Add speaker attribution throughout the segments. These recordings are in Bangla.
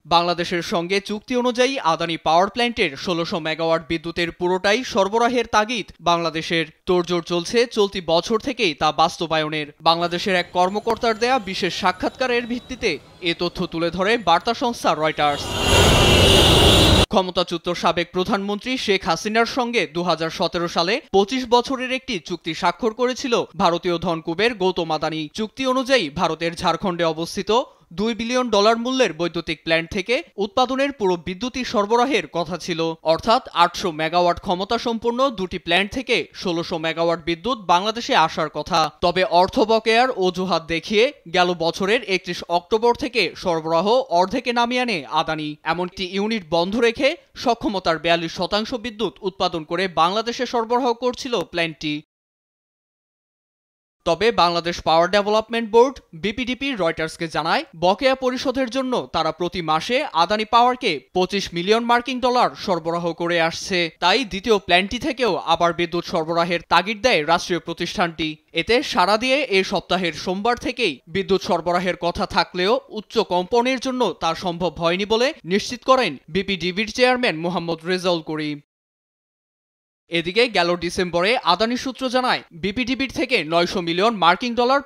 Speaker 1: বাংলাদেশের সঙ্গে চুক্তি অনুযায়ী আদানি পাওয়ার প্ল্যান্টের ১৬০০ মেগাওয়াট বিদ্যুতের পুরোটাই সরবরাহের তাগিদ বাংলাদেশের। তোড়জোড় চলছে চলতি বছর থেকেই তা বাস্তবায়নের। বাংলাদেশের এক কর্মকর্তার দেয়া বিশেষ সাক্ষাৎকারের ভিত্তিতে এ তথ্য তুলে ধরে বার্তা সংস্থা রয়টার্স। ক্ষমতাচ্যুত সাবেক প্রধানমন্ত্রী শেখ হাসিনার সঙ্গে ২০১৭ সালে ২৫ বছরের একটি চুক্তি স্বাক্ষর করেছিল ভারতীয় ধনকুবের গৌতম আদানি। চুক্তি অনুযায়ী ভারতের ঝাড়খণ্ডে অবস্থিত $2 বিলিয়ন মূল্যের বৈদ্যুতিক প্ল্যান্ট থেকে উৎপাদনের পুরো বিদ্যুৎই সরবরাহের কথা ছিল। অর্থাৎ ৮০০ মেগাওয়াট ক্ষমতা সম্পন্ন দুটি প্ল্যান্ট থেকে ১৬০০ মেগাওয়াট বিদ্যুৎ বাংলাদেশে আসার কথা। তবে অর্থ বকেয়ার অজুহাত দেখিয়ে গেল বছরের ৩১ অক্টোবর থেকে সরবরাহ অর্ধেকে নামিয়ে আনে আদানি। এমনকি ইউনিট বন্ধ রেখে সক্ষমতার ৪২% বিদ্যুৎ উৎপাদন করে বাংলাদেশে সরবরাহ করছিল প্ল্যান্টটি। তবে বাংলাদেশ পাওয়ার ডেভেলপমেন্ট বোর্ড বিপিডিপি রয়টার্সকে জানায়, বকেয়া পরিশোধের জন্য তারা প্রতি মাসে আদানি পাওয়ারকে $২৫ মিলিয়ন সরবরাহ করে আসছে। তাই দ্বিতীয় প্ল্যান্টটি থেকেও আবার বিদ্যুৎ সরবরাহের তাগিদ দেয় রাষ্ট্রীয় প্রতিষ্ঠানটি। এতে সাড়া দিয়ে এ সপ্তাহের সোমবার থেকেই বিদ্যুৎ সরবরাহের কথা থাকলেও উচ্চ কম্পনের জন্য তা সম্ভব হয়নি বলে নিশ্চিত করেন বিপিডিবির চেয়ারম্যান মোহাম্মদ রেজাউল করিম। এদিকে গেল ডিসেম্বরে আদানি সূত্র জানায়, বিপিডিবির থেকে $৯০০ মিলিয়ন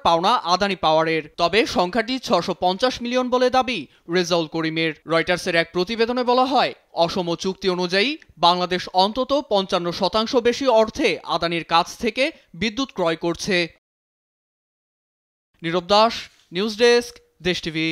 Speaker 1: পাওনা আদানি পাওয়ারের। তবে সংখ্যাটি ৬৫০ মিলিয়ন বলে দাবি রেজাউল করিমের। রয়টার্সের এক প্রতিবেদনে বলা হয়, অসম চুক্তি অনুযায়ী বাংলাদেশ অন্তত ৫৫% বেশি অর্থে আদানির কাছ থেকে বিদ্যুৎ ক্রয় করছে। নীরব দাস, নিউজ ডেস্ক, দেশ টিভি।